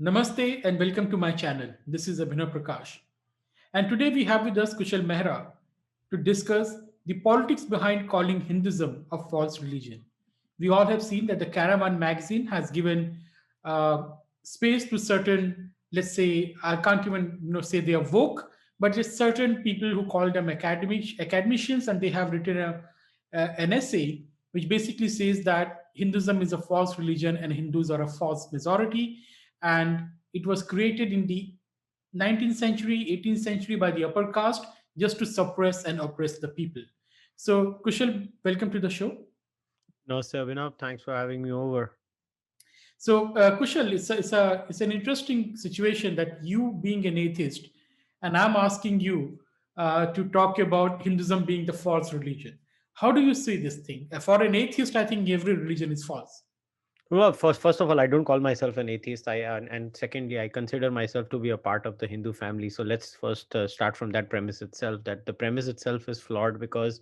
Namaste and welcome to my channel. This is Abhinav Prakash. And today we have with us Kushal Mehra to discuss the politics behind calling Hinduism a false religion. We all have seen that the Caravan magazine has given uh, space to certain, let's say, I can't even say they are woke, but just certain people who call them academicians, and they have written an essay which basically says that Hinduism is a false religion and Hindus are a false majority, and it was created in the 19th century, 18th century by the upper caste just to suppress and oppress the people. So, Kushal, welcome to the show. No, sir, Abhinav, thanks for having me over. So, Kushal, it's an interesting situation that you being an atheist, and I'm asking you to talk about Hinduism being the false religion. How do you see this thing? For an atheist, I think every religion is false. Well, first of all, I don't call myself an atheist. And secondly, I consider myself to be a part of the Hindu family. So let's first start from that premise itself. That the premise itself is flawed because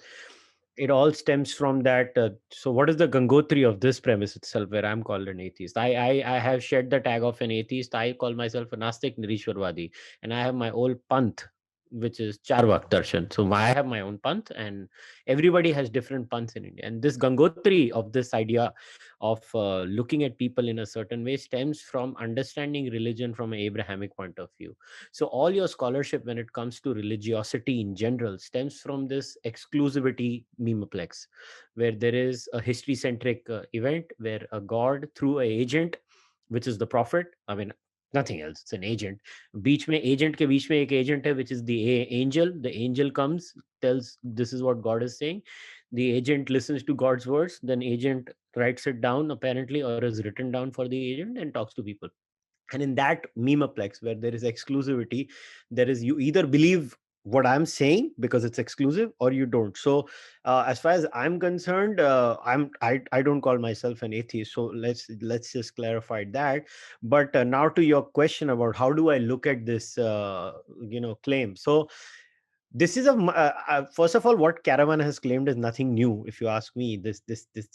it all stems from that. So, what is the Gangotri of this premise itself, where I'm called an atheist? I have shed the tag of an atheist. I call myself a Nastik Nirishwarwadi, and I have my own panth, which is Charvak Darshan. So I have my own panth, and everybody has different panths in India. And this Gangotri of this idea of looking at people in a certain way stems from understanding religion from an Abrahamic point of view. So all your scholarship when it comes to religiosity in general stems from this exclusivity memeplex, where there is a history centric event where a god through a agent, which is the prophet, I mean nothing else, it's an agent. बीच में agent के बीच में एक agent है, which is the angel. The angel comes, tells this is what God is saying. The agent listens to God's words, then agent writes it down apparently, or is written down for the agent, and talks to people. And in that memeplex where there is exclusivity, there is, you either believe what I'm saying because it's exclusive, or you don't. So as far as I'm concerned, I don't call myself an atheist. So let's just clarify that. But now to your question about how do I look at this claim. So this is first of all, what Caravan has claimed is nothing new. If you ask me, this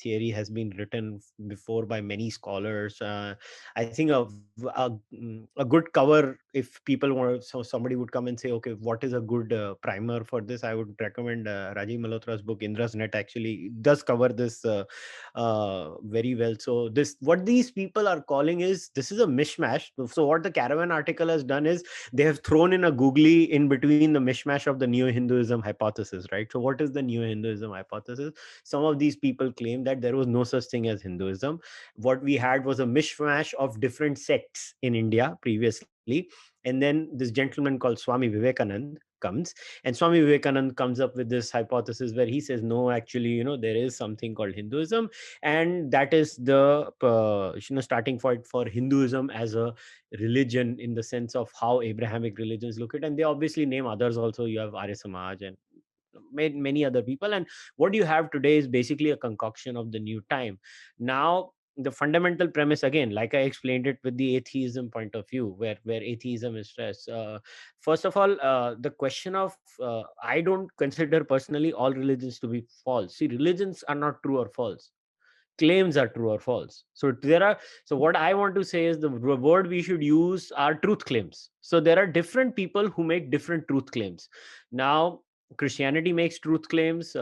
theory has been written before by many scholars. I think a good cover, if people want, so somebody would come and say, okay, what is a good primer for this, I would recommend Rajiv Malhotra's book Indra's Net. Actually it does cover this very well. So this, what these people are calling is, this is a mishmash. So what the Caravan article has done is, they have thrown in a googly in between the mishmash of the neo-Hinduism hypothesis, right? So what is the neo-Hinduism hypothesis? Some of these people claim that there was no such thing as Hinduism. What we had was a mishmash of different sects in India previously. And then this gentleman called Swami Vivekanand comes, and Swami Vivekanand comes up with this hypothesis where he says, no, actually, there is something called Hinduism, and that is the starting point for Hinduism as a religion, in the sense of how Abrahamic religions look at. And they obviously name others also. You have Arya Samaj and many other people. And what you have today is basically a concoction of the new time. Now the fundamental premise, again, like I explained it with the atheism point of view, where atheism is stressed. First of all, the question of I don't consider personally all religions to be false. See, religions are not true or false, claims are true or false. So there are, so what I want to say is, the word we should use are truth claims. So there are different people who make different truth claims. Now Christianity makes truth claims.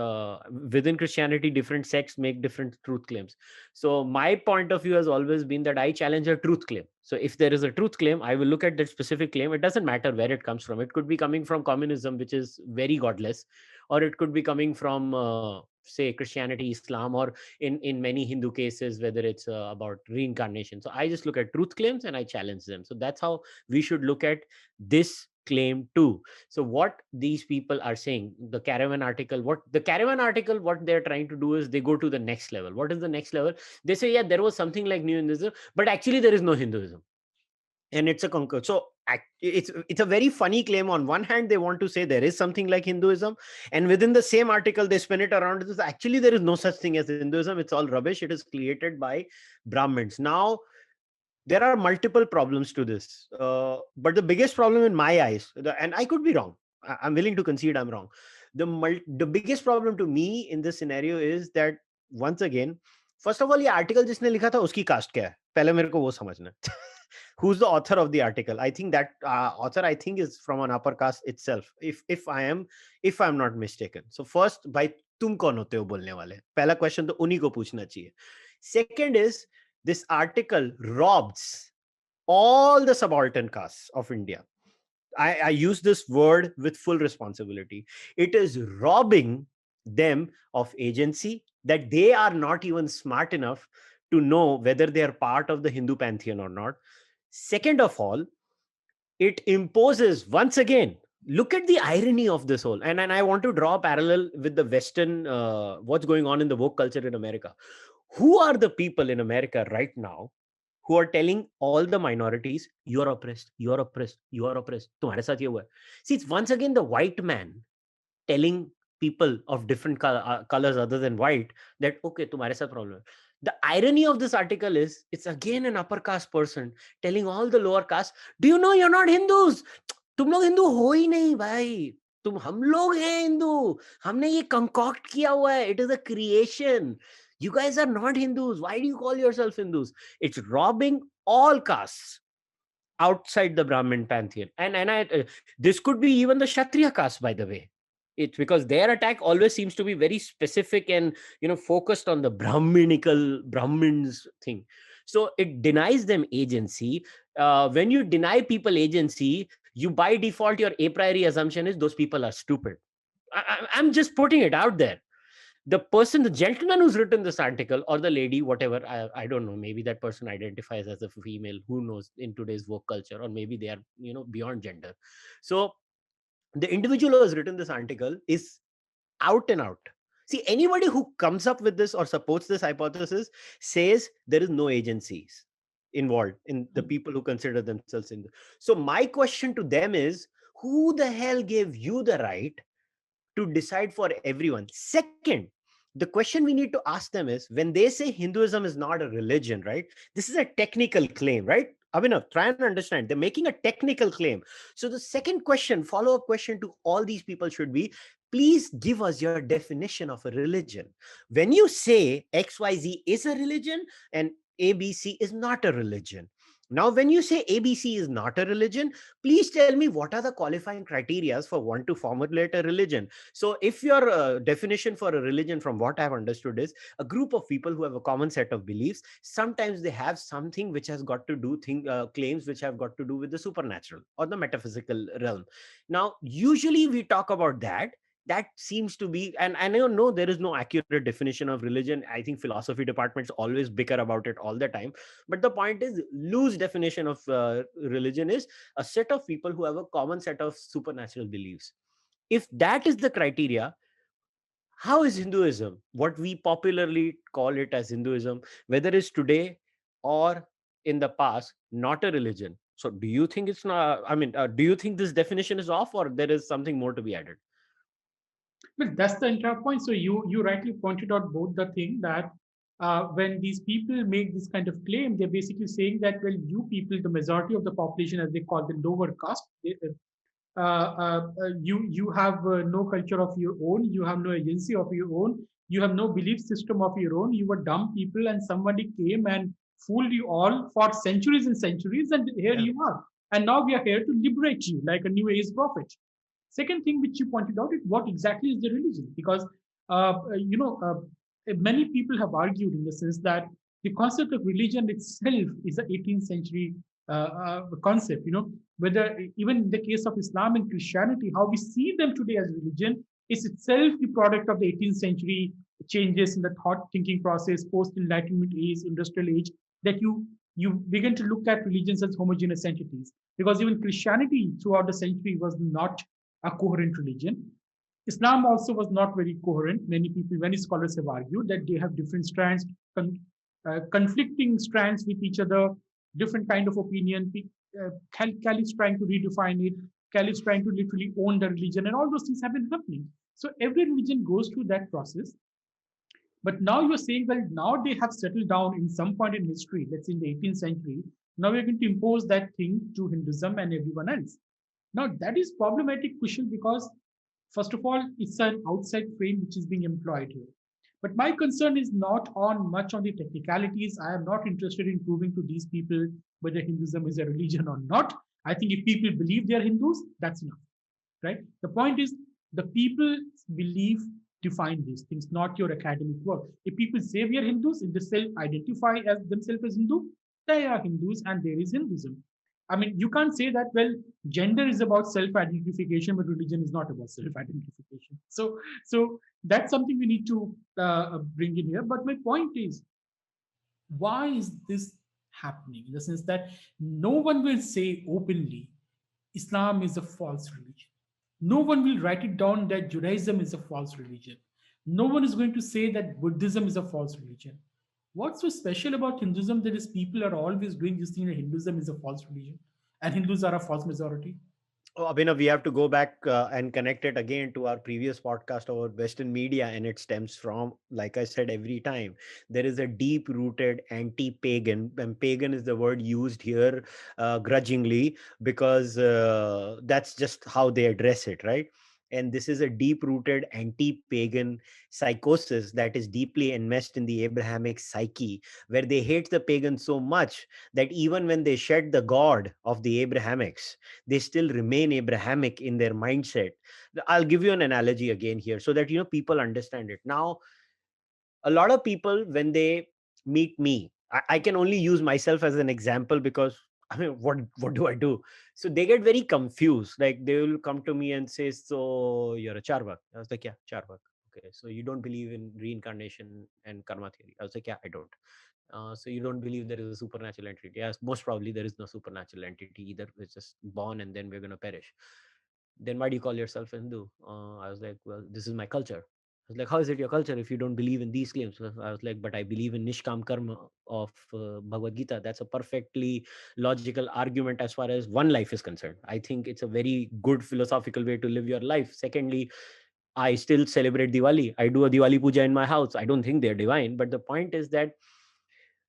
Within Christianity, different sects make different truth claims. So my point of view has always been that I challenge a truth claim. So if there is a truth claim, I will look at that specific claim. It doesn't matter where it comes from. It could be coming from communism, which is very godless, or it could be coming from say Christianity, Islam, or in many Hindu cases, whether it's about reincarnation. So I just look at truth claims and I challenge them. So that's how we should look at this claim too. So what these people are saying, the Caravan article, what they're trying to do is, they go to the next level. What is the next level? They say, yeah, there was something like new Hinduism, but actually there is no Hinduism, and it's a conquer. So it's a very funny claim. On one hand, they want to say there is something like Hinduism, and within the same article they spin it around as, actually there is no such thing as Hinduism, it's all rubbish, it is created by Brahmins. Now there are multiple problems to this, but the biggest problem in my eyes, and I could be wrong, I'm willing to concede I'm wrong. The biggest problem to me in this scenario is that, once again, first of all, ये article जिसने लिखा था उसकी caste क्या है, पहले मेरे को वो समझना है. Who's the author of the article? I think that author, I think, is from an upper caste itself, if I'm not mistaken. So first, by तुम कौन होते हो बोलने वाले, पहला क्वेश्चन तो उन्हीं को पूछना चाहिए. Second is, this article robs all the subaltern castes of India. I use this word with full responsibility. It is robbing them of agency, that they are not even smart enough to know whether they are part of the Hindu pantheon or not. Second of all, it imposes, once again, look at the irony of this whole, and I want to draw a parallel with the Western, what's going on in the woke culture in America. Who are the people in America right now who are telling all the minorities, you're oppressed, you're oppressed, you are oppressed, तुम्हारे साथ ये हुआ है? See, it's once again the white man telling people of different colors other than white that, okay, तुम्हारे साथ problem है. The irony of this article is, it's again an upper caste person telling all the lower caste, do you know you're not Hindus? तुम लोग हिंदू हो ही नहीं भाई, तुम हम लोग हैं हिंदू, हमने ये कंकॉक्ट किया हुआ है, it is a creation. You guys are not Hindus. Why do you call yourself Hindus? It's robbing all castes outside the Brahmin pantheon. And this could be even the Kshatriya caste, by the way. It's because their attack always seems to be very specific and, focused on the Brahmins thing. So it denies them agency. When you deny people agency, you by default, your a priori assumption is those people are stupid. I'm just putting it out there. The person, the gentleman who's written this article, or the lady, whatever, I don't know, maybe that person identifies as a female, who knows, in today's woke culture, or maybe they are, beyond gender. So the individual who has written this article is out and out. See, anybody who comes up with this or supports this hypothesis says there is no agencies involved in the people who consider themselves in. So my question to them is, who the hell gave you the right to decide for everyone? Second, the question we need to ask them is, when they say Hinduism is not a religion, right? This is a technical claim, right? Abhinav, try and understand. They're making a technical claim. So the second question, follow-up question to all these people should be, please give us your definition of a religion. When you say XYZ is a religion and ABC is not a religion, now, when you say ABC is not a religion, please tell me what are the qualifying criteria for one to formulate a religion. So, if your definition for a religion, from what I've understood, is a group of people who have a common set of beliefs, sometimes they have something which has got to do claims which have got to do with the supernatural or the metaphysical realm. Now, usually we talk about that. That seems to be, and I don't know, there is no accurate definition of religion. I think philosophy departments always bicker about it all the time. But the point is, loose definition of religion is a set of people who have a common set of supernatural beliefs. If that is the criteria, how is Hinduism, what we popularly call it as Hinduism, whether it's today or in the past, not a religion? So do you think it's not, do you think this definition is off, or there is something more to be added? Well, that's the entire point. So you rightly pointed out both the thing that when these people make this kind of claim, they're basically saying that, well, you people, the majority of the population, as they call the lower caste, you have no culture of your own, you have no agency of your own, you have no belief system of your own, you were dumb people, and somebody came and fooled you all for centuries and centuries, and here Yeah. you are. And now we are here to liberate you like a new age prophet. Second thing which you pointed out is what exactly is the religion? Because many people have argued in the sense that the concept of religion itself is an 18th century concept. Whether even in the case of Islam and Christianity, how we see them today as religion is itself the product of the 18th century changes in the thought thinking process, post Enlightenment age, industrial age, that you begin to look at religions as homogeneous entities. Because even Christianity throughout the century was not a coherent religion. Islam also was not very coherent. Many scholars have argued that they have different strands, conflicting strands with each other, different kind of opinion. Caliphs trying to redefine it, caliphs trying to literally own the religion, and all those things have been happening. So every religion goes through that process. But now you're saying, well, now they have settled down in some point in history, let's say in the 18th century. Now we're going to impose that thing to Hinduism and everyone else. Now, that is problematic, Kushal, because first of all, it's an outside frame which is being employed here. But my concern is not on much on the technicalities. I am not interested in proving to these people whether Hinduism is a religion or not. I think if people believe they are Hindus, that's enough, right? The point is the people's belief define these things, not your academic work. If people say we are Hindus, if they self-identify as themselves as Hindu, they are Hindus and there is Hinduism. I mean, you can't say that, well, gender is about self-identification, but religion is not about self-identification. So that's something we need to bring in here. But my point is, why is this happening? In the sense that no one will say openly Islam is a false religion. No one will write it down that Judaism is a false religion. No one is going to say that Buddhism is a false religion. What's so special about Hinduism that is people are always doing this thing that Hinduism is a false religion and Hindus are a false majority? Oh, Abhinav, we have to go back and connect it again to our previous podcast about Western media, and it stems from, like I said, every time there is a deep-rooted anti-pagan, and pagan is the word used here grudgingly because that's just how they address it, right? And this is a deep-rooted anti-pagan psychosis that is deeply enmeshed in the Abrahamic psyche, where they hate the pagan so much that even when they shed the god of the Abrahamics, they still remain Abrahamic in their mindset. I'll give you an analogy again here so that people understand it. Now, a lot of people, when they meet me, I can only use myself as an example because I mean, what do I do? So they get very confused. Like they will come to me and say, "So you're a charvak?" I was like, "Yeah, charvak." Okay, so you don't believe in reincarnation and karma theory? I was like, "Yeah, I don't." So you don't believe there is a supernatural entity? Yes, most probably there is no supernatural entity either. We're just born and then we're going to perish. Then why do you call yourself Hindu? I was like, well, this is my culture. I was like, how is it your culture if you don't believe in these claims? So I was like, but I believe in Nishkam Karma of Bhagavad Gita. That's a perfectly logical argument as far as one life is concerned. I think it's a very good philosophical way to live your life. Secondly, I still celebrate Diwali. I do a Diwali puja in my house. I don't think they're divine, but the point is that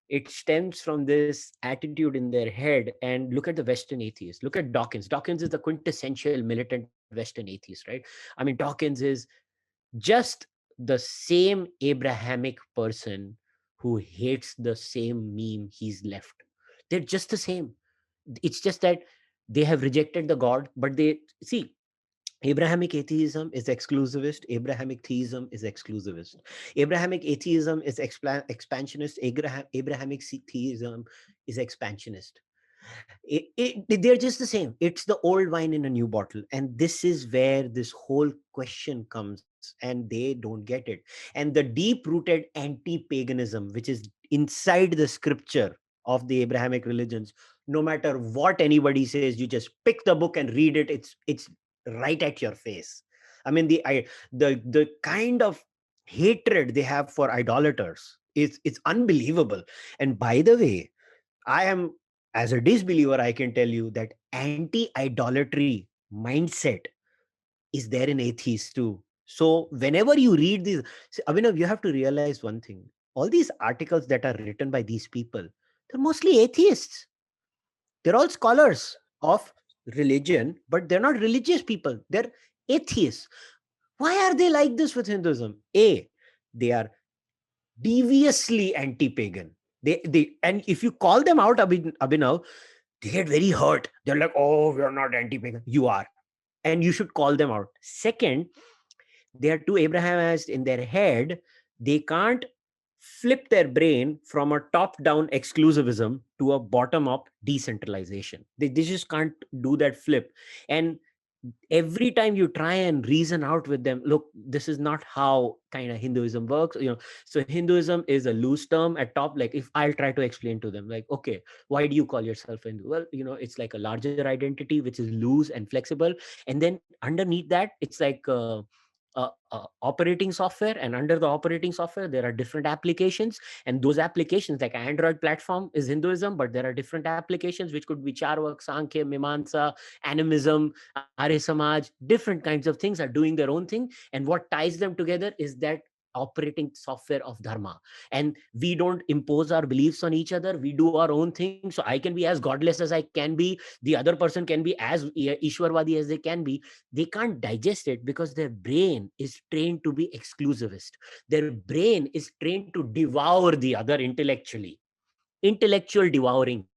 it stems from this attitude in their head. And look at the Western atheists. Look at Dawkins. Dawkins is the quintessential militant Western atheist, right? I mean, Dawkins is just the same Abrahamic person who hates the same meme he's left. They're just the same. It's just that they have rejected the God, but they see, Abrahamic atheism is exclusivist. Abrahamic theism is exclusivist. Abrahamic atheism is expansionist. Abrahamic theism is expansionist. They're just the same. It's the old wine in a new bottle. And this is where this whole question comes, and they don't get it. And the deep rooted anti paganism, which is inside the scripture of the Abrahamic religions, no matter what anybody says, you just pick the book and read it. It's right at your face. I mean, the kind of hatred they have for idolaters is it's unbelievable. And by the way, I am, as a disbeliever, I can tell you that anti idolatry mindset is there in atheists too. So whenever you read these, see, Abhinav, you have to realize one thing. All these articles that are written by these people, they're mostly atheists. They're all scholars of religion, but they're not religious people. They're atheists. Why are they like this with Hinduism? A, they are deviously anti-pagan. They and if you call them out, Abhinav, they get very hurt. They're like, oh, we are not anti-pagan. You are. And you should call them out. Second, they are too Abrahamized in their head. They can't flip their brain from a top-down exclusivism to a bottom-up decentralization. They just can't do that flip. And every time you try and reason out with them, look, this is not how kind of Hinduism works. So Hinduism is a loose term at top. Like if I'll try to explain to them, like, okay, why do you call yourself Hindu? Well, it's like a larger identity which is loose and flexible, and then underneath that it's like operating software, and under the operating software there are different applications, and those applications, like Android platform is Hinduism, but there are different applications which could be Charvak, Sankhya, Mimamsa, animism, Arya Samaj. Different kinds of things are doing their own thing, and what ties them together is that operating software of dharma. And we don't impose our beliefs on each other, we do our own thing. So I can be as godless as I can be, the other person can be as ishwarwadi as they can be. They can't digest it because their brain is trained to be exclusivist. Their brain is trained to devour the other intellectually. Intellectual devouring.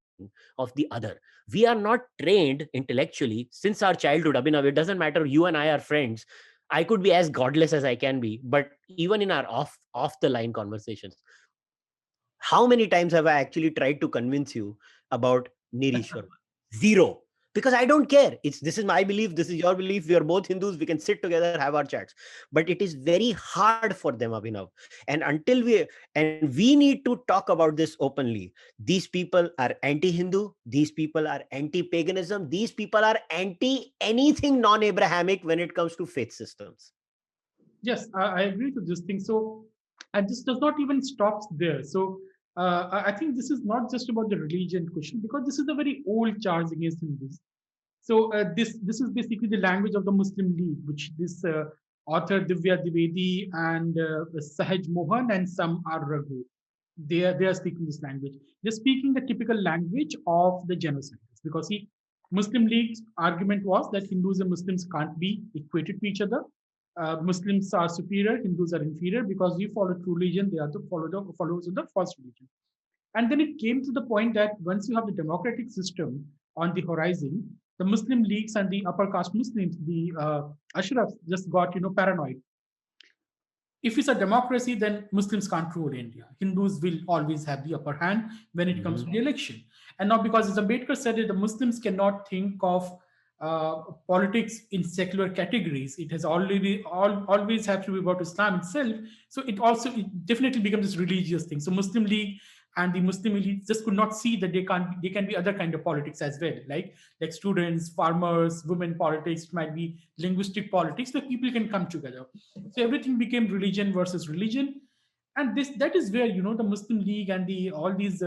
of the other. We are not trained intellectually since our childhood, Abhinav. It doesn't matter, you and I are friends. I could be as godless as I can be, but even in our off the line conversations, how many times have I actually tried to convince you about Nirishwar? Zero. Because I don't care. This is my belief, this is your belief. We are both Hindus. We can sit together, have our chats. But it is very hard for them, Abhinav. And we need to talk about this openly. These people are anti-Hindu. These people are anti-paganism. These people are anti anything non-Abrahamic when it comes to faith systems. Yes, I agree to this thing. So, and this does not even stop there. So, I think this is not just about the religion question because this is a very old charge against Hindus. So, this is basically the language of the Muslim League, which this author Divya Dwivedi and Sahaj Mohan and some are Raghu. They are speaking this language. They're speaking the typical language of the genocides because see, Muslim League's argument was that Hindus and Muslims can't be equated to each other. Muslims are superior, Hindus are inferior because we follow true religion, they are to follow the followers of the false religion. And then it came to the point that once you have the democratic system on the horizon, the Muslim leagues and the upper caste Muslims, the Ashrafs, just got paranoid. If it's a democracy, then Muslims can't rule India. Hindus will always have the upper hand when it comes to the election. And now, because as Ambedkar said, it, the Muslims cannot think of politics in secular categories. It has always have to be about Islam itself. So it definitely becomes this religious thing. So Muslim League and the Muslim elite just could not see that they can be other kind of politics as well, like students, farmers, women politics. It might be linguistic politics where people can come together. So everything became religion versus religion, and that is where the Muslim League and the all these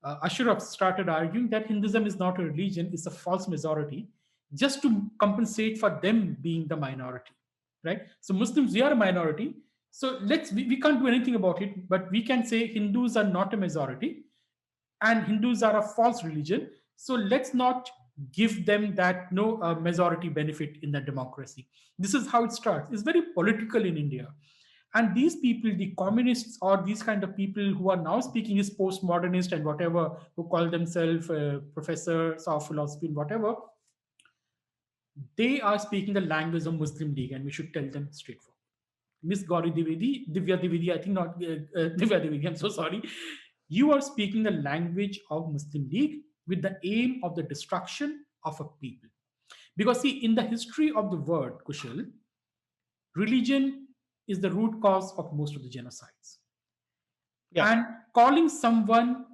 Ashrafs started arguing that Hinduism is not a religion; it's a false majority, just to compensate for them being the minority, right? So Muslims, we are a minority, so we can't do anything about it, but we can say Hindus are not a majority and Hindus are a false religion. So let's not give them that no majority benefit in the democracy. This is how it starts. It's very political in India. And these people, the communists or these kind of people who are now speaking is postmodernist and whatever, who call themselves professors of philosophy and whatever, they are speaking the language of Muslim League, and we should tell them straightforward. Miss Gauri Divedi, Divya Divedi, I think not Divya Divedi, I'm so sorry. You are speaking the language of Muslim League with the aim of the destruction of a people. Because, see, in the history of the world, Kushal, religion is the root cause of most of the genocides. Yeah. And calling someone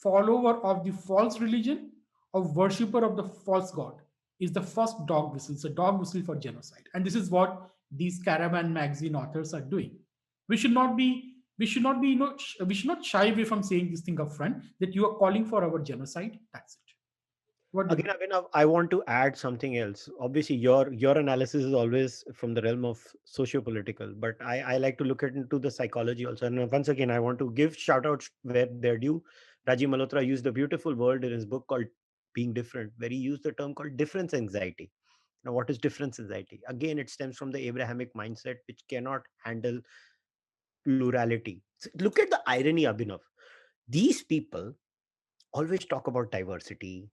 follower of the false religion or worshipper of the false god is the first dog whistle. It's a dog whistle for genocide. And this is what these Caravan magazine authors are doing. We should not shy away from saying this thing upfront that you are calling for our genocide. That's it. What do you Again, think? Abhinav, I want to add something else. Obviously, your analysis is always from the realm of socio-political, but I like to look at into the psychology also. And once again, I want to give shout outs where they're due. Rajiv Malhotra used a beautiful word in his book called Being Different, where he used the term called difference anxiety. Now, what is difference anxiety? Again, it stems from the Abrahamic mindset, which cannot handle plurality. So look at the irony, Abhinav. These people always talk about diversity.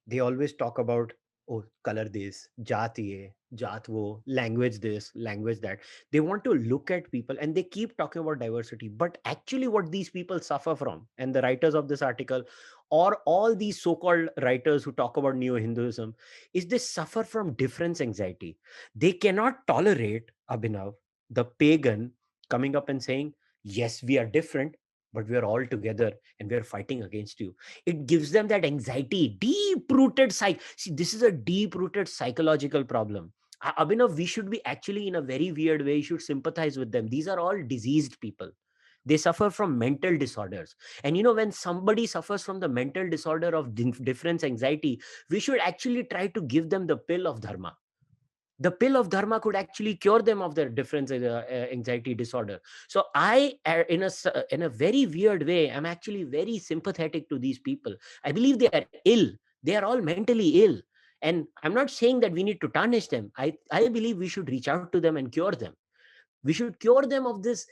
They always talk about, oh, color this, jaat ye, jaat wo, language this, language that. They want to look at people and they keep talking about diversity. But actually, what these people suffer from, and the writers of this article, or all these so called writers who talk about neo Hinduism, is they suffer from difference anxiety. They cannot tolerate, Abhinav, the pagan coming up and saying, yes, we are different, but we are all together and we are fighting against you. It gives them that anxiety, deep rooted see, this is a deep rooted psychological problem. Abhinav, we should be actually, in a very weird way, you should sympathize with them. These are all diseased people. They suffer from mental disorders. And when somebody suffers from the mental disorder of difference anxiety, we should actually try to give them the pill of dharma. The pill of dharma could actually cure them of their difference anxiety disorder. So I, in a very weird way, I'm actually very sympathetic to these people. I believe they are ill. They are all mentally ill. And I'm not saying that we need to tarnish them. I believe we should reach out to them and cure them. We should cure them of this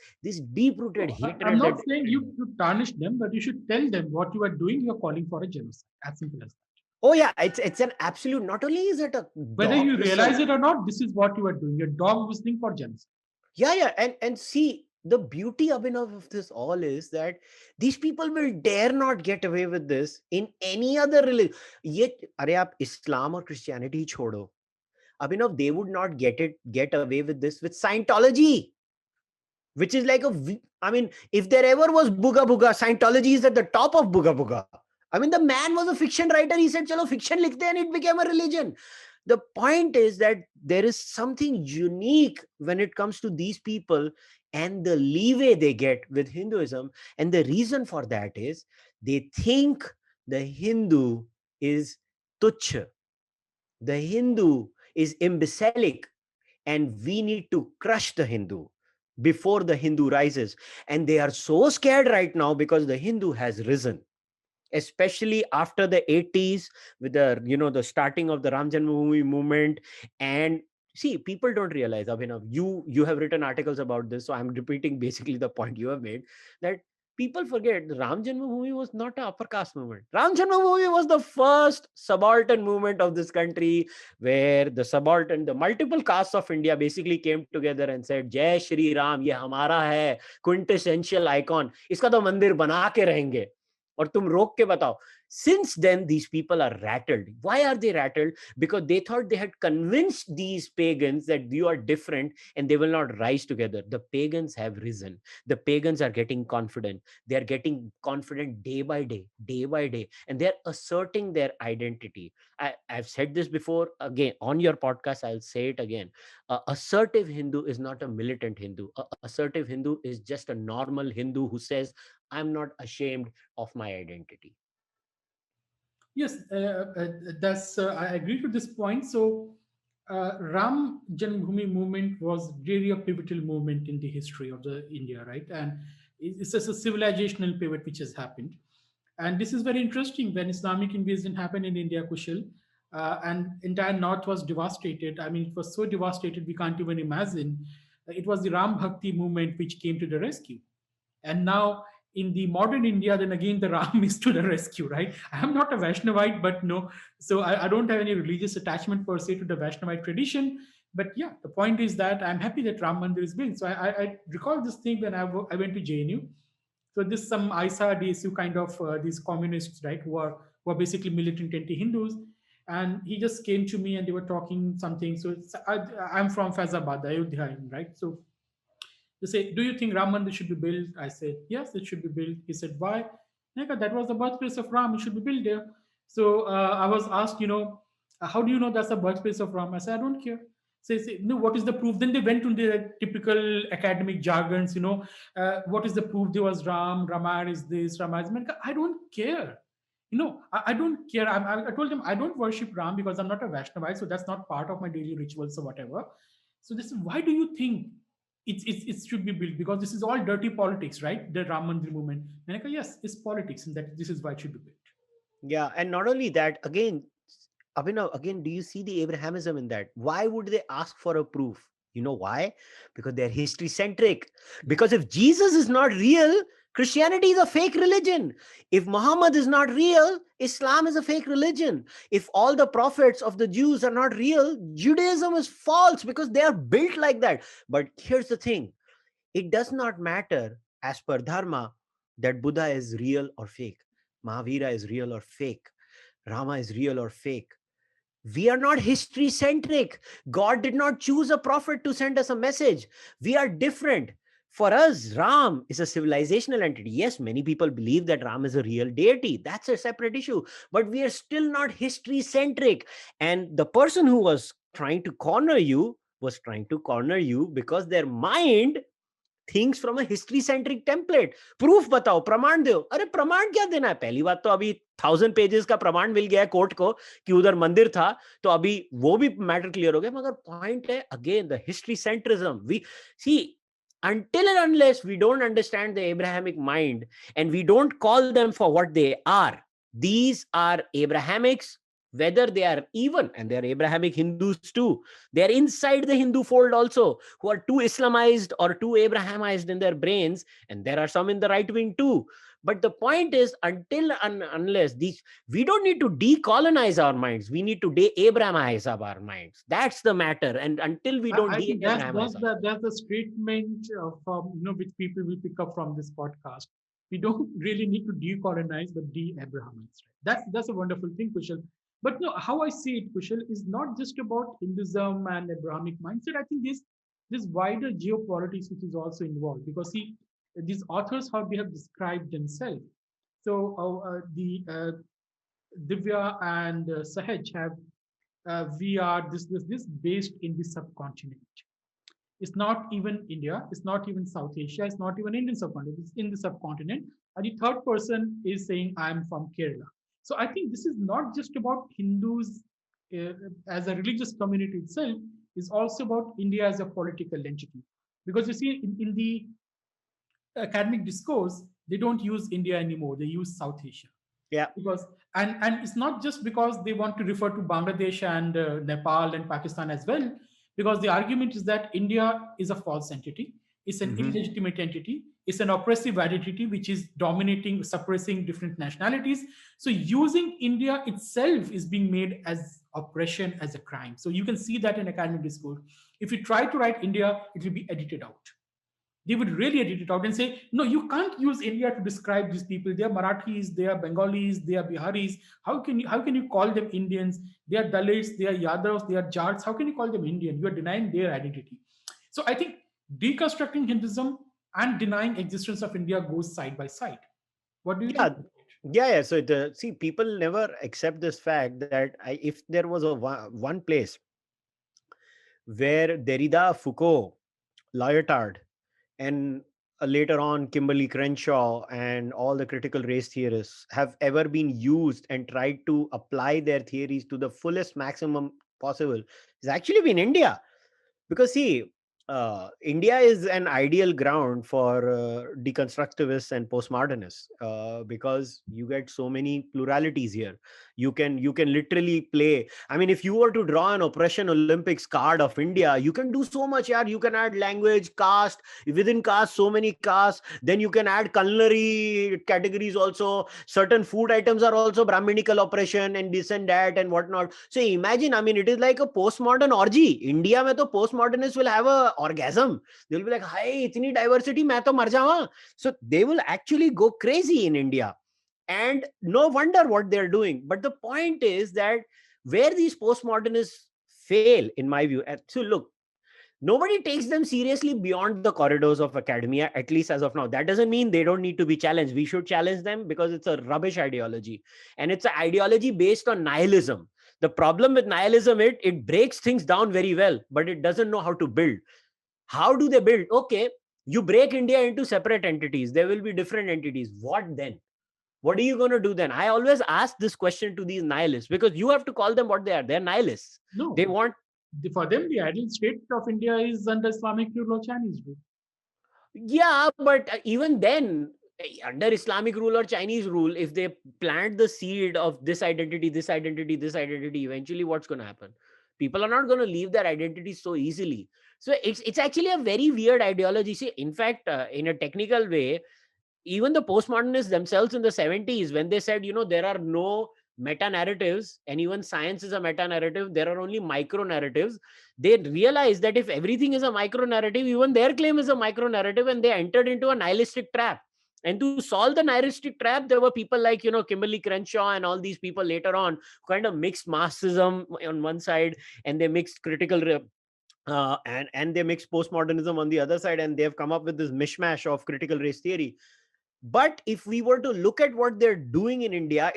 deep rooted No, I'm hatred that. not saying you tarnish them, but you should tell them what you are doing. You're calling for a genocide. As simple as that. Oh yeah, it's an absolute. Not only is it a Whether dog you whistle. realize it or not, this is what you are doing. You're dog whistling for genocide. Yeah, yeah, and see, the beauty, Abhinav, of this all is that these people will dare not get away with this in any other religion. Yet, अरे आप Islam और Christianity ही छोड़ो, Abhinav, they would not get away with this with Scientology, which is like I mean, if there ever was Booga Booga, Scientology is at the top of Booga Booga. I mean, the man was a fiction writer. He said, "Chalo, fiction likhte," and it became a religion. The point is that there is something unique when it comes to these people and the leeway they get with Hinduism. And the reason for that is they think the Hindu is tuchha, the Hindu is imbecilic, and we need to crush the Hindu before the Hindu rises. And they are so scared right now because the Hindu has risen, especially after the 80s with the starting of the Ram Janmabhoomi movement. And see, people don't realize, Abhinav, you have written articles about this, so I'm repeating basically the point you have made, that people forget the Ram Janmabhoomi was not an upper caste movement. Ram Janmabhoomi was the first subaltern movement of this country, where the multiple castes of India basically came together and said, Jai Shri Ram, ye hamara hai, quintessential icon, iska to mandir bana ke रहेंगे, और तुम रोक के बताओ. Since then, these people are rattled. Why are they rattled? Because they thought they had convinced these pagans that you are different and they will not rise together. The pagans have risen. The pagans are getting confident. They are getting confident day by day, and they're asserting their identity. I've said this before, again on your podcast, I'll say it again. Assertive Hindu is not a militant Hindu. Assertive Hindu is just a normal Hindu who says, I'm not ashamed of my identity. Yes, that's. I agree to this point. So, Ram Janmabhoomi movement was really a pivotal moment in the history of the India, right? And it's just a civilizational pivot which has happened. And this is very interesting. When Islamic invasion happened in India, Kushal, and entire north was devastated. I mean, it was so devastated we can't even imagine. It was the Ram Bhakti movement which came to the rescue. And now in the modern India, then again the Ram is to the rescue, right? I am not a Vaishnavite, but no, so I don't have any religious attachment per se to the Vaishnavite tradition. But yeah, the point is that I'm happy that Ram Mandir is built. So I recall this thing when I went to JNU. So this some ISA DSU kind of these communists, right, who are basically militant anti-Hindus, and he just came to me and they were talking something. So I'm from Faizabad, Ayodhya, right? So they say, "Do you think Ram Mandir should be built?" I said, "Yes, it should be built." He said, "Why?" That was the birthplace of Ram. It should be built there. So I was asked, how do you know that's the birthplace of Ram? I said, "I don't care." Say, no, what is the proof? Then they went to the typical academic jargons, what is the proof there was Ram, Ramayana is this, Ramayana is that. I don't care. I don't care. I told them I don't worship Ram because I'm not a Vaishnavite, so that's not part of my daily rituals or whatever. So this is why do you think it should be built? Because this is all dirty politics, right? The Ram Mandir movement. And I go, yes, it's politics, and that this is why it should be built. Yeah, and not only that, again, Abhinav, again, do you see the Abrahamism in that? Why would they ask for a proof? You know why? Because they're history centric. Yeah. Because if Jesus is not real, Christianity is a fake religion. If Muhammad is not real, Islam is a fake religion. If all the prophets of the Jews are not real, Judaism is false because they are built like that. But here's the thing, it does not matter as per Dharma that Buddha is real or fake, Mahavira is real or fake, Rama is real or fake. We are not history centric. God did not choose a prophet to send us a message. We are different. For us, Ram is a civilizational entity. Yes, many people believe that Ram is a real deity. That's a separate issue. But we are still not history centric. And the person who was trying to corner you was trying to corner you because their mind things from a history centric template. Proof बताओ, प्रमाण दो. अरे प्रमाण क्या देना है? पहली बात तो अभी 1000 पेजेस का प्रमाण मिल गया है कोर्ट को कि उधर मंदिर था, तो अभी वो भी मैटर क्लियर हो गया. मगर पॉइंट है again the history centrism. We see, until and unless we don't understand the Abrahamic mind and we don't call them for what they are, these are Abrahamics whether they are even, and they are Abrahamic Hindus too, they are inside the Hindu fold also, who are too Islamized or too Abrahamized in their brains, and there are some in the right wing too. But the point is, until unless these, we don't need to decolonize our minds, we need to de-Abrahamize our minds. That's the matter. And until we don't I think de-Abrahamize our, that's the statement from which people will pick up from this podcast. We don't really need to decolonize, but de-Abrahamize. Right? That's a wonderful thing, Kushal. But no, how I see it, Kushal, is not just about Hinduism and Abrahamic mindset. I think this wider geopolitics which is also involved, because see, these authors, how they have described themselves. So the Divya and Sahaj have, we are this based in the subcontinent. It's not even India, it's not even South Asia, it's not even Indian subcontinent, it's in the subcontinent. And the third person is saying, I'm from Kerala. So I think this is not just about Hindus uh, as a religious community itself, it's also about India as a political entity. Because you see, in the academic discourse, they don't use India anymore, they use South Asia. yeah. Because and it's not just because they want to refer to Bangladesh and Nepal and Pakistan as well, because the argument is that India is a false entity, it's an Mhm. illegitimate entity, it's an oppressive identity which is dominating, suppressing different nationalities. So using India itself is being made as oppression, as a crime. So you can see that in academic discourse. If you try to write India, it will be edited out. They would really edit it out and say, no, you can't use India to describe these people. They are Marathis, they are Bengalis, they are Biharis. How can you call them Indians? They are Dalits, they are Yadavs, they are Jats. How can you call them Indian? You are denying their identity. So I think deconstructing Hinduism and denying existence of India goes side by side. What do you think Yeah, about it? yeah. So the, see, people never accept this fact that if there was one place where Derrida, Foucault, Lyotard, and later on Kimberly Crenshaw and all the critical race theorists have ever been used and tried to apply their theories to the fullest maximum possible, has actually been India. Because see, India is an ideal ground for deconstructivists and postmodernists, because you get so many pluralities here. You can literally play. I mean, if you were to draw an oppression Olympics card of India, you can do so much. Yeah, you can add language, caste, within caste, so many castes. Then you can add culinary categories also. Certain food items are also Brahminical oppression and this and that and whatnot. So imagine, I mean, it is like a postmodern orgy. India mein to postmodernists will have a orgasm. They'll be like, "Hi, itni diversity, main to mar jawa." So they will actually go crazy in India, and no wonder what they're doing. But the point is that where these postmodernists fail, in my view, so look, nobody takes them seriously beyond the corridors of academia, at least as of now. That doesn't mean they don't need to be challenged. We should challenge them because it's a rubbish ideology, and it's an ideology based on nihilism. The problem with nihilism, it breaks things down very well, but it doesn't know how to build. How do they build? Okay, you break India into separate entities, there will be different entities. What then? What are you going to do then? I always ask this question to these nihilists, because you have to call them what they are. They're nihilists. They No. want, For them, the ideal state of India is under Islamic rule or Chinese rule. yeah, but even then, under Islamic rule or Chinese rule, if they plant the seed of this identity, this identity, this identity, eventually what's going to happen? People are not going to leave their identity so easily. So it's actually a very weird ideology. See, in fact, in a technical way, even the postmodernists themselves in the 70s, when they said, there are no meta narratives, and even science is a meta narrative, there are only micro narratives, they realized that if everything is a micro narrative, even their claim is a micro narrative, and they entered into a nihilistic trap. And to solve the nihilistic trap, there were people like, Kimberly Crenshaw and all these people later on who kind of mixed Marxism on one side, and they mixed and they mixed postmodernism on the other side, and they've come up with this mishmash of critical race theory. But if we were to look at what they're doing in India,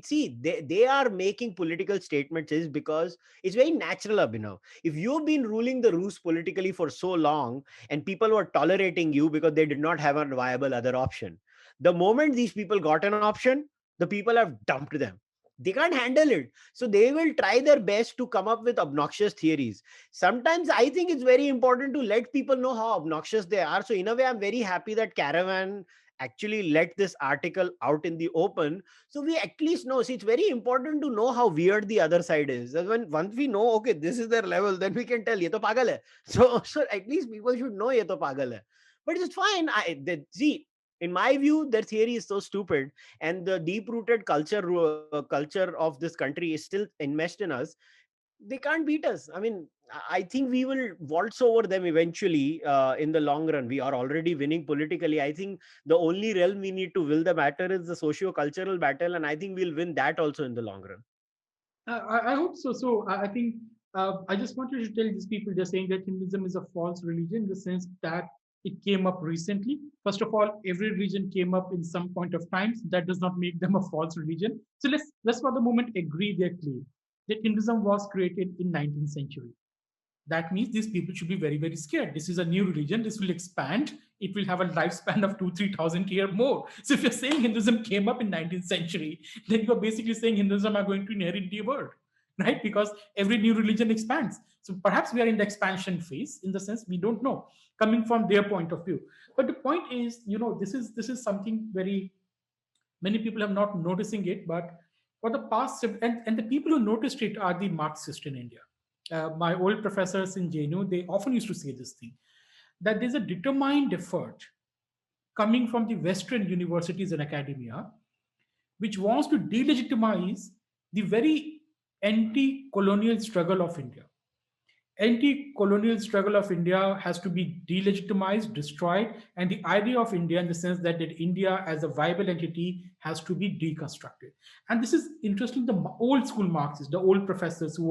see, they are making political statements is because it's very natural, Abhinav. If you've been ruling the Rus politically for so long, and people were tolerating you because they did not have a viable other option, the moment these people got an option, the people have dumped them. They can't handle it, so they will try their best to come up with obnoxious theories. Sometimes I think it's very important to let people know how obnoxious they are. So in a way, I'm very happy that Caravan actually let this article out in the open, so we at least know. See, it's very important to know how weird the other side is. And when once we know, okay, this is their level, then we can tell ye to pagal hai. So at least people should know ye to pagal hai. But it's fine. See, in my view, their theory is so stupid, and the deep rooted culture of this country is still enmeshed in us. They can't beat us. I mean, I think we will waltz over them eventually in the long run. We are already winning politically. I think the only realm we need to will the matter is the socio-cultural battle, and I think we'll win that also in the long run. I hope so. So I think I just wanted to tell these people they're saying that Hinduism is a false religion in the sense that it came up recently. First of all, every religion came up in some point of time. So that does not make them a false religion. So let's for the moment agree their claim that Hinduism was created in 19th century. That means these people should be very, very scared. This is a new religion. This will expand. It will have a lifespan of 2,000-3,000 years more. So if you're saying Hinduism came up in 19th century, then you're basically saying Hinduism are going to inherit the world, right? Because every new religion expands. So perhaps we are in the expansion phase in the sense we don't know, coming from their point of view. But the point is, this is something very many people have not noticing it, but for the past and the people who noticed it are the Marxists in India. My old professors in JNU, they often used to say this thing that there's a determined effort coming from the Western universities and academia, which wants to delegitimize the very anti-colonial struggle of India. Anti-colonial struggle of India has to be delegitimized, destroyed, and the idea of India, in the sense that India as a viable entity, has to be deconstructed. And this is interesting. The old school Marxists, the old professors who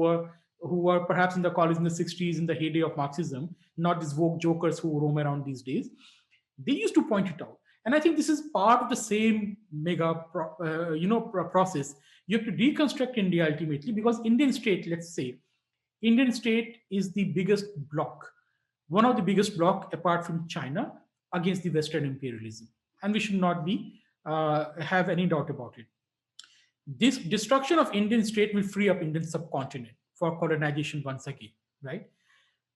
were perhaps in the college in the 60s in the heyday of Marxism, not these woke jokers who roam around these days, they used to point it out. And I think this is part of the same process. You have to deconstruct India ultimately because Indian state, let's say, Indian state is the biggest bloc, one of the biggest bloc apart from China against the Western imperialism, and we should not be have any doubt about it. This destruction of Indian state will free up Indian subcontinent for colonization once again, right?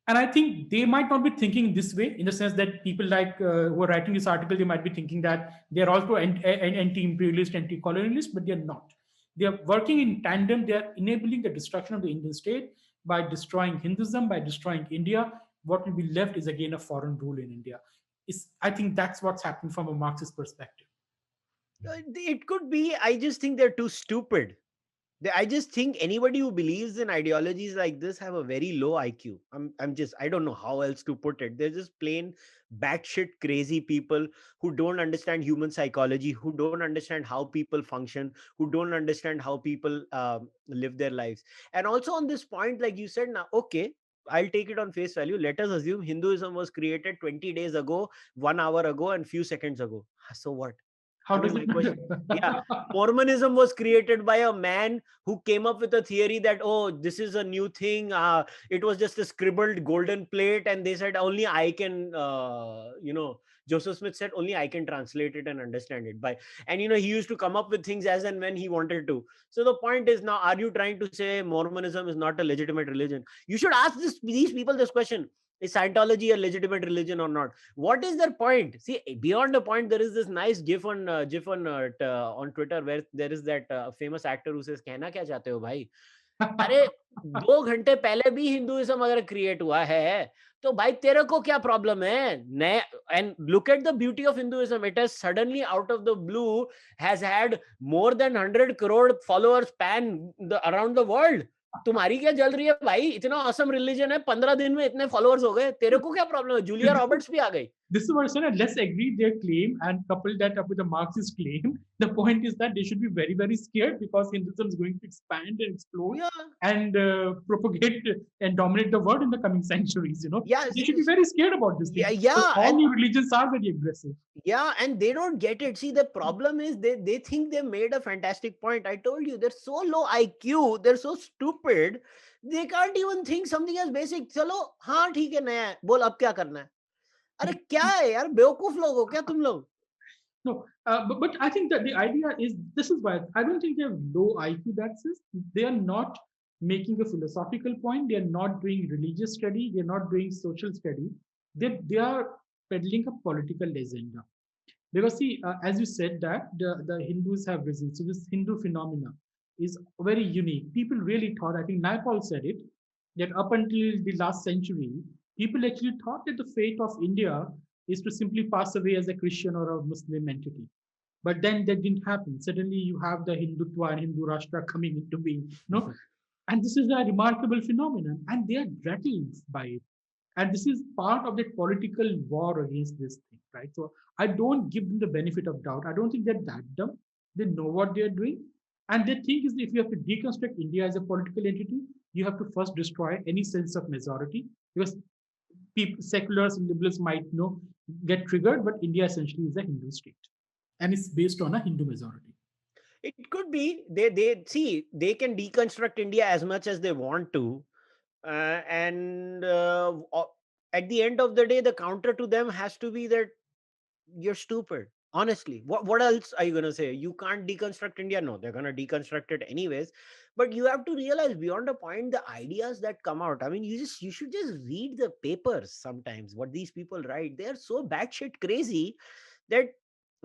And I think they might not be thinking this way in the sense that people like who are writing this article, they might be thinking that they're also anti-imperialist, anti-colonialist, but they're not. They are working in tandem. They are enabling the destruction of the Indian state by destroying Hinduism, by destroying India. What will be left is again a foreign rule in India. I think that's what's happening from a Marxist perspective. It could be. I just think they're too stupid. I just think anybody who believes in ideologies like this have a very low IQ. I don't know how else to put it. They're just plain batshit crazy people who don't understand human psychology, who don't understand how people function, who don't understand how people live their lives. And also on this point, like you said, now, okay, I'll take it on face value. Let us assume Hinduism was created 20 days ago, 1 hour ago, and few seconds ago. So what? How I mean, does my it matter? question, yeah, Mormonism was created by a man who came up with a theory that, oh, this is a new thing. It was just a scribbled golden plate, and they said only I can, Joseph Smith said only I can translate it and understand it. And he used to come up with things as and when he wanted to. So the point is, now, are you trying to say Mormonism is not a legitimate religion? You should ask these people this question: is Scientology a legitimate religion or not? What is their point? See, beyond the point, there is this nice gif on Twitter where there is that famous actor who says, कहना क्या चाहते हो भाई? अरे 2 घंटे पहले भी Hinduism अगर क्रिएट हुआ है तो भाई तेरे को क्या प्रॉब्लम है नए and look at the beauty of Hinduism it has suddenly out of the blue has had more than 100 crore followers pan around the world तुम्हारी क्या जल रही है भाई इतना ऑसम रिलीजन है 15 दिन में इतने फॉलोअर्स हो गए तेरे को क्या प्रॉब्लम है जूलिया रॉबर्ट्स भी आ गई This is what I said. Let's agree their claim and couple that up with the Marxist claim. The point is that they should be very, very scared because Hinduism is going to expand and explode yeah and propagate and dominate the world in the coming centuries. yeah They should be very scared about this yeah thing. So yeah all and new religions are very aggressive. yeah, and they don't get it. See, the problem is they think they made a fantastic point. I told you, they're so low IQ, they're so stupid, they can't even think something as basic. चलो हाँ ठीक है नया है बोल अब क्या करना है अरे क्या है यार बेवकूफ लोग हो क्या तुम लोग No, but I think that the idea is this is why I don't think they have low IQ. That's it. They are not making a philosophical point. They are not doing religious study. They are not doing social study. They are peddling a political agenda. Because see, as you said that the Hindus have risen. So this Hindu phenomena is very unique. People really thought, I think Naipaul said it, that up until the last century, people actually thought that the fate of India is to simply pass away as a Christian or a Muslim entity. But then that didn't happen. Suddenly you have the Hindutva and Hindu Rashtra coming into being. And this is a remarkable phenomenon, and they are rattled by it. And this is part of that political war against this thing, right? So I don't give them the benefit of doubt. I don't think they're that dumb. They know what they're doing. And they think is if you have to deconstruct India as a political entity, you have to first destroy any sense of majority, because people, seculars and liberals might get triggered, but India essentially is a Hindu state. And it's based on a Hindu majority. It could be they see they can deconstruct India as much as they want to, and at the end of the day, the counter to them has to be that you're stupid. Honestly, what else are you gonna say? You can't deconstruct India. No, they're gonna deconstruct it anyways. But you have to realize beyond a point, the ideas that come out. I mean, you should just read the papers sometimes. What these people write, they are so batshit crazy that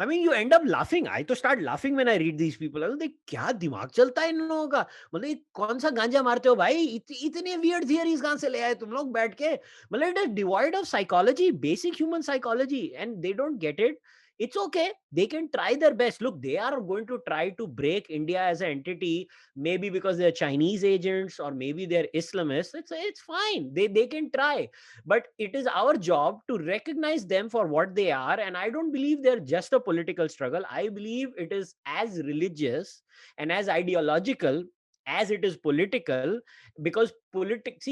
I mean, you end up laughing. I to start laughing when I read these people. I was like, क्या दिमाग चलता है इन लोगों का? मतलब ये कौन सा गांजा मारते हो भाई? इतने weird theories कहाँ से ले आए तुम लोग बैठ के? मतलब it is devoid of psychology, basic human psychology, and they don't get it. It's okay. They can try their best. Look, they are going to try to break India as an entity, maybe because they're Chinese agents or maybe they're Islamists. It's fine. They can try, but it is our job to recognize them for what they are. And I don't believe they're just a political struggle. I believe it is as religious and as ideological as it is political, because politics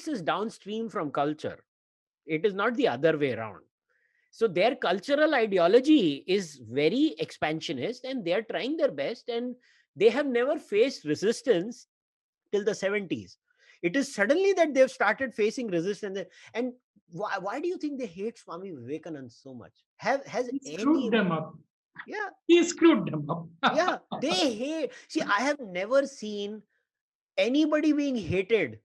is downstream from culture. It is not the other way around. So their cultural ideology is very expansionist and they're trying their best, and they have never faced resistance till the 70s. It is suddenly that they've started facing resistance. And why do you think they hate Swami Vivekanand so much? Has He any, screwed them up. yeah, He screwed them up. yeah, they hate. See, I have never seen anybody being hated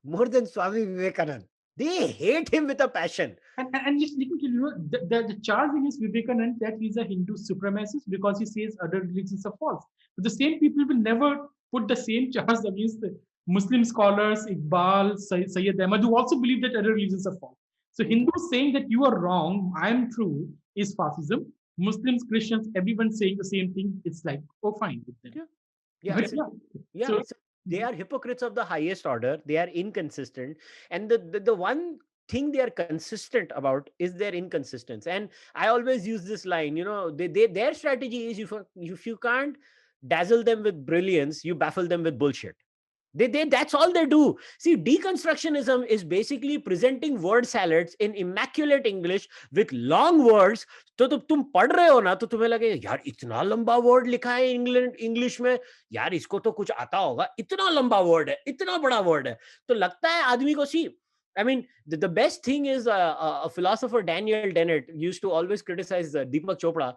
more than Swami Vivekanand. They hate him with a passion. And just let me tell you, the charge against Vivekanand that he's a Hindu supremacist because he says other religions are false. But the same people will never put the same charge against the Muslim scholars, Iqbal, Sayyid Ahmad, who also believe that other religions are false. So Hindus saying that you are wrong, I am true, is fascism. Muslims, Christians, everyone saying the same thing. It's like, oh, fine with them. Yeah. Yeah. But yeah, Yeah. so They are hypocrites of the highest order. They are inconsistent. And the one thing they are consistent about is their inconsistency. And I always use this line, their strategy is if you can't dazzle them with brilliance, you baffle them with bullshit. That's all they do. See, deconstructionism is basically presenting word salads in immaculate English with long words. तो तुम पढ़ रहे हो ना, तो तुम्हें लगे यार इतना लंबा वर्ड लिखा है इंग्लिश में, यार इसको तो कुछ आता होगा, इतना लंबा वर्ड है, इतना बड़ा वर्ड है, तो लगता है आदमी को सी I mean, the best thing is a philosopher, Daniel Dennett, used to always criticize Deepak Chopra.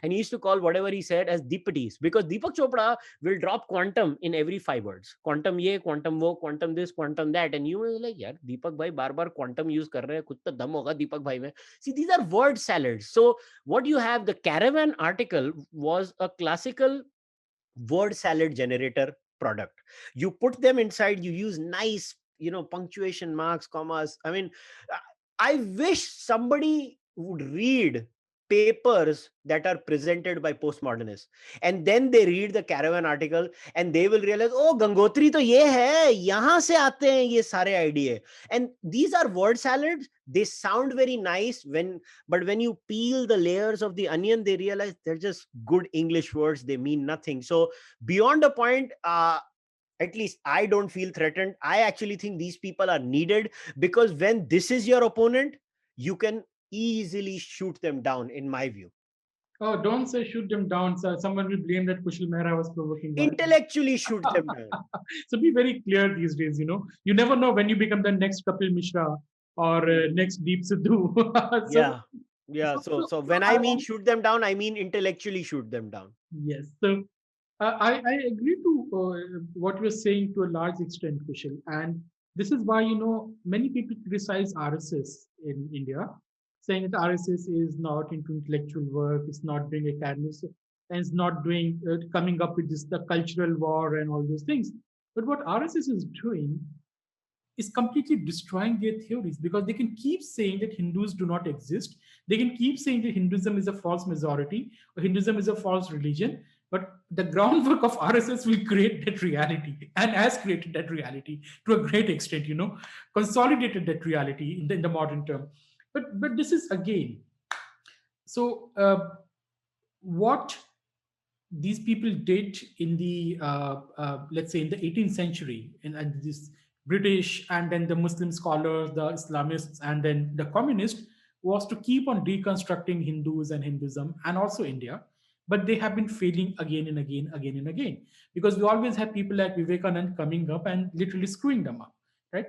And he used to call whatever he said as Deepatis, because Deepak Chopra will drop quantum in every 5 words. Quantum ye, quantum wo, quantum this, quantum that. And you were like, yaar, Deepak bhai bar quantum use kar rahe hai, kuch to dam hoga Deepak bhai mein. See, these are word salads. So what you have, the Caravan article was a classical word salad generator product. You put them inside, you use nice punctuation marks, commas. I mean, I wish somebody would read papers that are presented by postmodernists, and then they read the Caravan article and they will realize, oh, Gangotri to ye hai, yahan se aate hain ye sare idea. And these are word salads. They sound very nice but when you peel the layers of the onion, they realize they're just good English words. They mean nothing. So beyond a point, at least I don't feel threatened. I actually think these people are needed, because when this is your opponent, you can easily shoot them down, in my view. oh, don't say shoot them down. So someone will blame that Kushal Mehra was provoking violence. Intellectually shoot them down. So be very clear these days. You never know when you become the next Kapil Mishra or next Deep Sidhu. So, Yeah. So when I mean shoot them down, I mean intellectually shoot them down. yes. So I agree to what you're saying to a large extent, Kushal. And this is why, many people criticize RSS in India, saying that RSS is not into intellectual work, it's not doing academics, and it's not doing coming up with this the cultural war and all those things. But what RSS is doing is completely destroying their theories because they can keep saying that Hindus do not exist. They can keep saying that Hinduism is a false majority or Hinduism is a false religion. But the groundwork of RSS will create that reality and has created that reality to a great extent, consolidated that reality in the modern term. But this is again, so what these people did in the let's say in the 18th century and this British and then the Muslim scholars, the Islamists, and then the communists was to keep on deconstructing Hindus and Hinduism and also India, but they have been failing again and again because we always have people like Vivekanand coming up and literally screwing them up, right?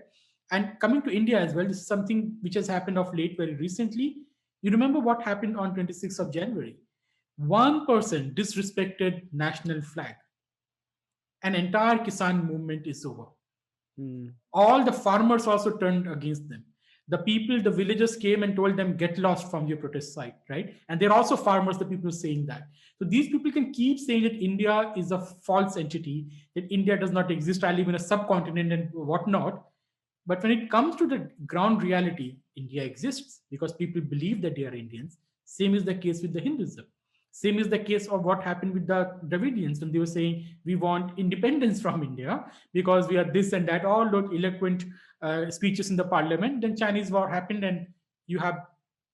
And coming to India as well, this is something which has happened of late very recently. You remember what happened on 26th of January? One person disrespected national flag, an entire Kisan movement is over. Hmm. All the farmers also turned against them. The people, the villagers came and told them, get lost from your protest site, right? And they're also farmers, the people saying that. So these people can keep saying that India is a false entity, that India does not exist, I live in a subcontinent and whatnot. But when it comes to the ground reality, India exists because people believe that they are Indians. Same is the case with the Hinduism. Same is the case of what happened with the Dravidians when they were saying we want independence from India because we are this and that, all those eloquent speeches in the parliament. Then Chinese war happened, and you have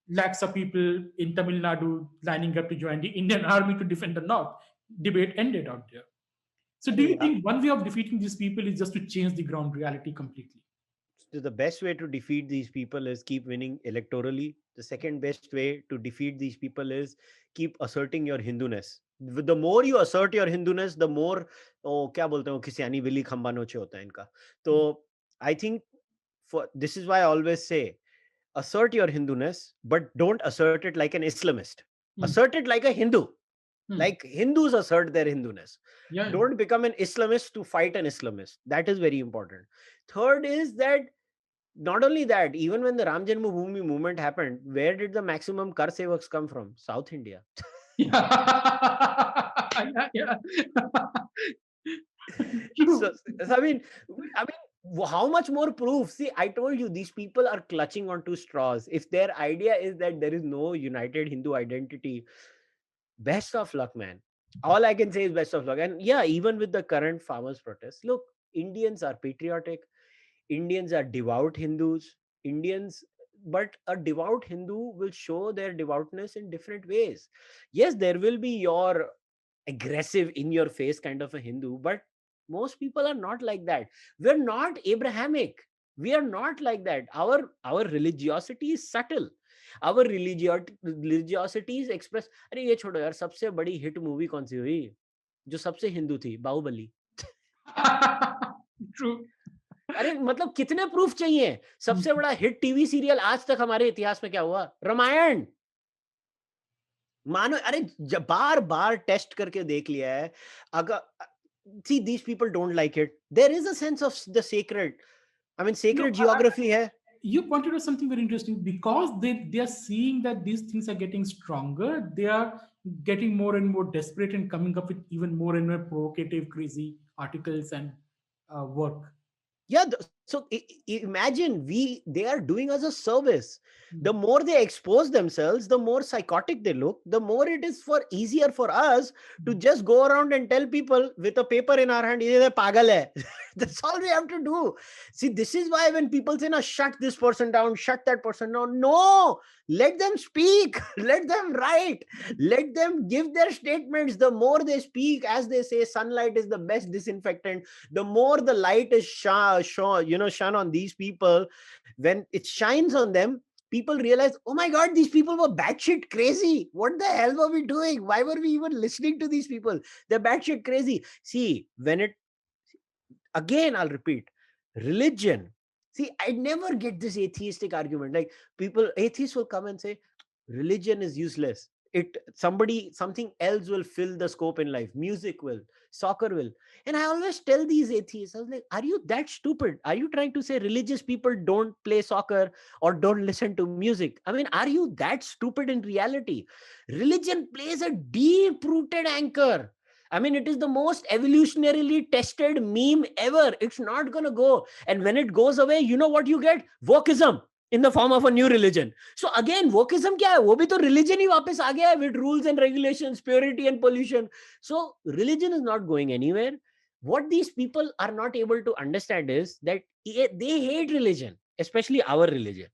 lakhs of people in Tamil Nadu lining up to join the Indian army to defend the north. Debate ended out there. So, do Arey, you think one way of defeating these people is just to change the ground reality completely? so the best way to defeat these people is keep winning electorally. The second best way to defeat these people is keep asserting your Hinduness. The more you assert your Hinduness, the more क्या बोलते हैं खिसियानी बिल्ली खंबा नोचे होता है इनका. तो I think for this is why I always say assert your Hinduness, but don't assert it like an Islamist. Hmm. Assert it like a Hindu. Hmm. Like Hindus assert their Hinduness. Yeah. Don't become an Islamist to fight an Islamist. That is very important. Third is that not only that, even when the Ram Janmabhoomi movement happened, where did the maximum kar sevaks come from? South India. Yeah. Yeah. so, True. so how much more proof? See, I told you these people are clutching onto straws. If their idea is that there is no united Hindu identity, best of luck, man. All I can say is best of luck. And yeah, even with the current farmers' protests, look, Indians are patriotic. Indians are devout Hindus. Indians, but a devout Hindu will show their devoutness in different ways. Yes, there will be your aggressive, in your face kind of a Hindu, but most people are not like that. We're not Abrahamic. We are not like that. Our religiosity is subtle. Our religiosity is expressed. अरे ये छोड़ो यार, सबसे बड़ी hit movie कौन सी हुई जो सबसे हिंदू थी? बाहुबली. True. अरे मतलब कितने प्रूफ चाहिए? सबसे बड़ा हिट टीवी सीरियल आज तक हमारे इतिहास में क्या हुआ? रामायण. मानो अरे बार बार टेस्ट करके देख लिया है. अगर see these people don't like it, there is a sense of the sacred. I mean, No, sacred geography hai. you pointed out something very interesting because they are seeing that these things are getting stronger. They are getting more and more desperate and coming up with even more and more provocative, crazy articles and work. Yeah, so imagine they are doing us a service. Hmm. The more they expose themselves, the more psychotic they look, the more it is for easier for us to just go around and tell people with a paper in our hand, "Ye pagal hai." That's all we have to do. See, this is why when people say, "No, shut this person down, shut that person down," no, let them speak, let them write, let them give their statements. The more they speak, as they say, sunlight is the best disinfectant. The more the light is shone on these people, when it shines on them, people realize, oh my god, these people were batshit crazy. What the hell were we doing? Why were we even listening to these people? They're batshit crazy. See, when it again, I'll repeat, religion. See, I never get this atheistic argument. Like people, atheists will come and say, religion is useless. Something else will fill the scope in life. Music will. soccer will. And I always tell these atheists, I was like, are you that stupid? Are you trying to say religious people don't play soccer or don't listen to music? I mean, are you that stupid in reality? Religion plays a deep rooted anchor. I mean, it is the most evolutionarily tested meme ever. It's not going to go. And when it goes away, you know what you get? Wokeism in the form of a new religion. So again, wokeism क्या है? वो भी तो religion ही वापस आ गया है with rules and regulations, purity and pollution. So religion is not going anywhere. What these people are not able to understand is that they hate religion, especially our religion.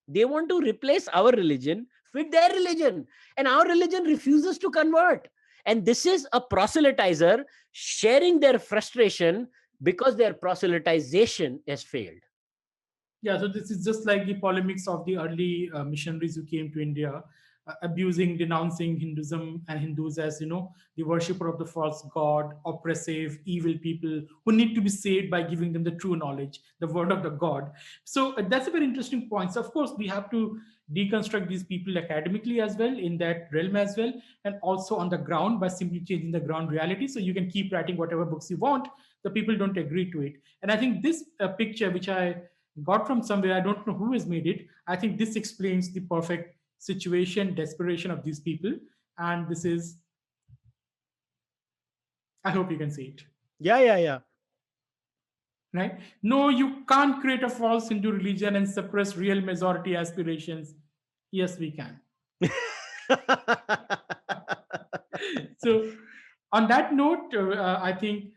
They want to replace our religion with their religion, and our religion refuses to convert. And this is a proselytizer sharing their frustration because their proselytization has failed. Yeah, so this is just like the polemics of the early missionaries who came to India, abusing, denouncing Hinduism and Hindus as, the worshipper of the false god, oppressive, evil people who need to be saved by giving them the true knowledge, the word of the god. So that's a very interesting point. So of course we have to deconstruct these people academically as well, in that realm as well, and also on the ground by simply changing the ground reality. So you can keep writing whatever books you want, the people don't agree to it. And I think this picture, which I got from somewhere, I don't know who has made it. I think this explains the perfect situation, desperation of these people. And this is, I hope you can see it. Yeah, yeah, yeah. Right? No, you can't create a false Hindu religion and suppress real majority aspirations. Yes, we can. So, on that note, I think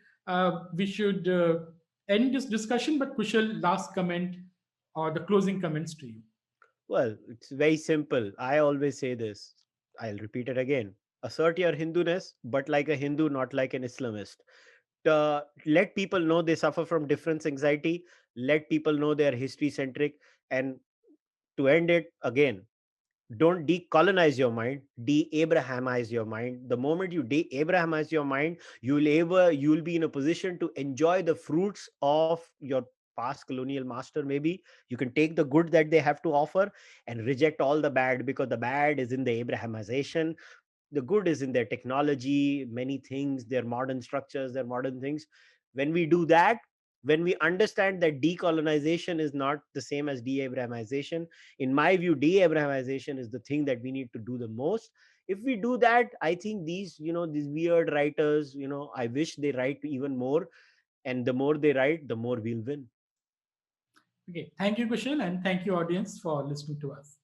we should end this discussion. But Kushal, last comment or the closing comments to you. Well, it's very simple. I always say this. I'll repeat it again. Assert your Hinduness, but like a Hindu, not like an Islamist. Let people know they suffer from difference anxiety. Let people know they are history centric. And to end it again, don't decolonize your mind, de-abrahamize your mind. The moment you de-abrahamize your mind, you'll be in a position to enjoy the fruits of your past colonial master. Maybe you can take the good that they have to offer and reject all the bad, because the bad is in the abrahamization, the good is in their technology, many things, their modern structures, their modern things. When we do that, when we understand that decolonization is not the same as de-abrahamization, in my view, de-abrahamization is the thing that we need to do the most. If we do that, I think these weird writers, I wish they write even more, and the more they write, the more we'll win. Okay. Thank you, Kushal, and thank you, audience, for listening to us.